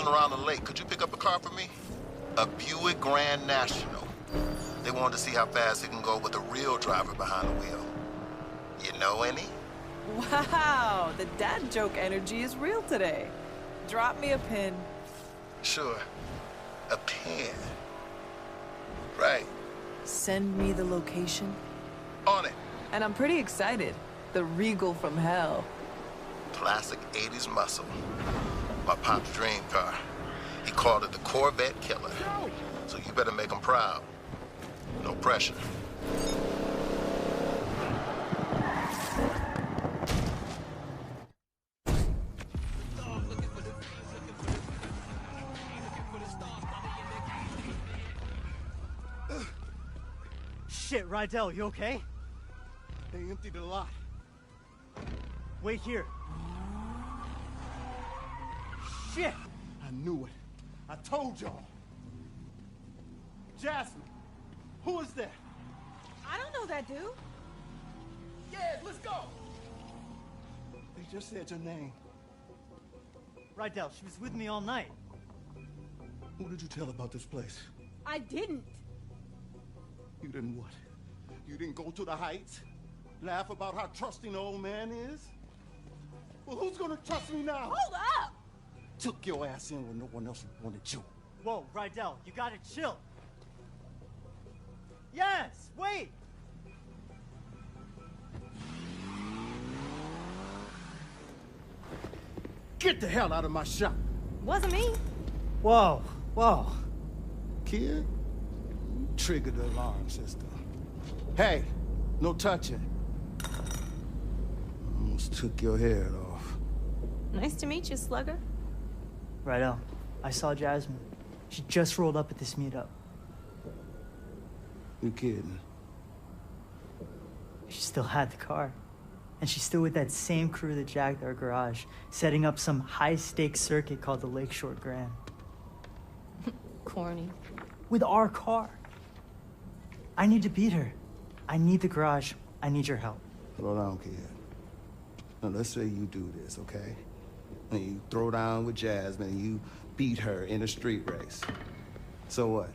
cruising around the lake. Could you pick up a car for me? A Buick Grand National. They wanted to see how fast it can go with a real driver behind the wheel. You know any? Wow, the dad joke energy is real today. Drop me a pin. Sure. A pin. Right. Send me the location. On it. And I'm pretty excited. The Regal from hell. Classic 80s muscle. My pop's dream car. He called it the Corvette Killer. So you better make him proud. No pressure. Shit, Rydell, you okay? They emptied the lot. Wait here. Shit! I knew it. I told y'all. Jasmine, who is that? I don't know that dude. Yeah, let's go. They just said your name. Rydell, she was with me all night. Who did you tell about this place? I didn't. You didn't what? You didn't go to the heights? Laugh about how trusting the old man is? Well, who's gonna trust me now? Hold up! Took your ass in when no one else wanted you. Whoa, Rydell, you gotta chill. Yes, wait! Get the hell out of my shop! Wasn't me. Whoa, whoa. Kid, you triggered the alarm system. Hey, no touching. Almost took your head off. Nice to meet you, Slugger. Rydell, I saw Jasmine. She just rolled up at this meetup. You kidding? She still had the car. And she's still with that same crew that jacked our garage, setting up some high-stakes circuit called the Lakeshore Grand. Corny. With our car. I need to beat her. I need the garage. I need your help. Slow down, kid. Now, let's say you do this, okay? And you throw down with Jasmine and you beat her in a street race. So what?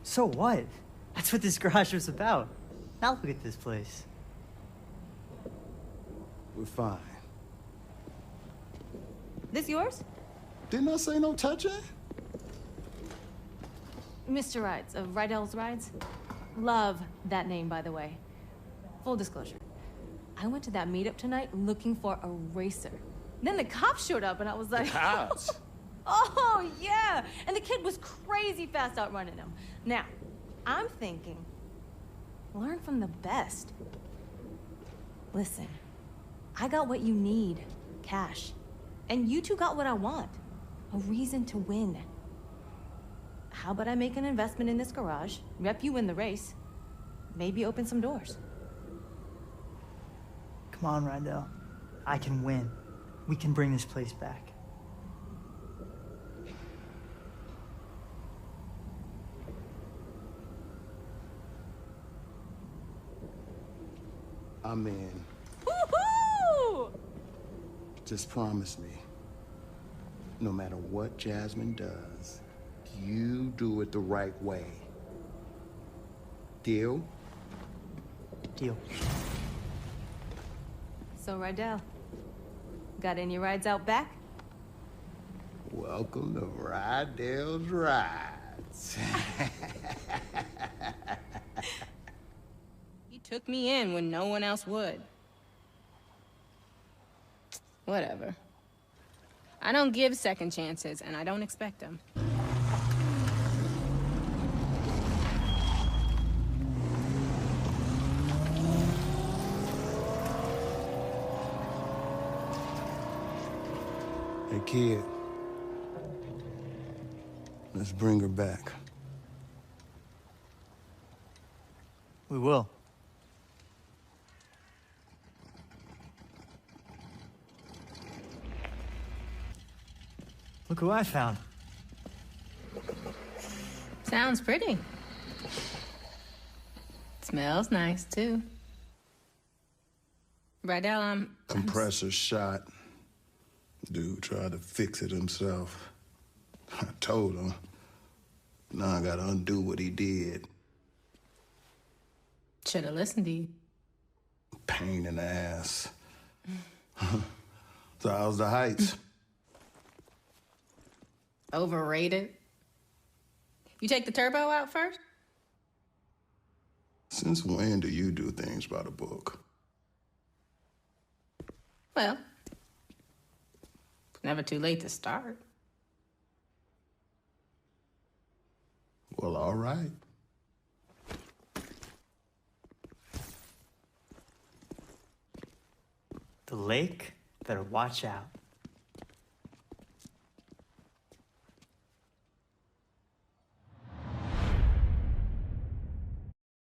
So what? That's what this garage was about. Now look at this place. We're fine. This yours? Didn't I say no touching? Mr. Rides, of Rydell's Rides. Love that name, by the way. Full disclosure. I went to that meetup tonight looking for a racer. Then the cops showed up and I was like... The cops? Oh, yeah! And the kid was crazy fast outrunning him. Now, I'm thinking, learn from the best. Listen, I got what you need, cash. And you two got what I want, a reason to win. How about I make an investment in this garage, rep you in the race, maybe open some doors? Come on, Rydell. I can win. We can bring this place back. I'm in. Woohoo! Just promise me, no matter what Jasmine does, you do it the right way. Deal? Deal. So, Rydell, got any rides out back? Welcome to Rydell's Rides. He took me in when no one else would. Whatever. I don't give second chances, and I don't expect them. Hey, kid. Let's bring her back. We will. Look who I found. Sounds pretty. Smells nice, too. Rydell, Compressor shot. Dude tried to fix it himself. I told him. Now I gotta undo what he did. Should have listened to you. Pain in the ass. So how's the Heights? Overrated. You take the turbo out first? Since when do you do things by the book? Well, it's never too late to start. Well, all right. The lake, better watch out.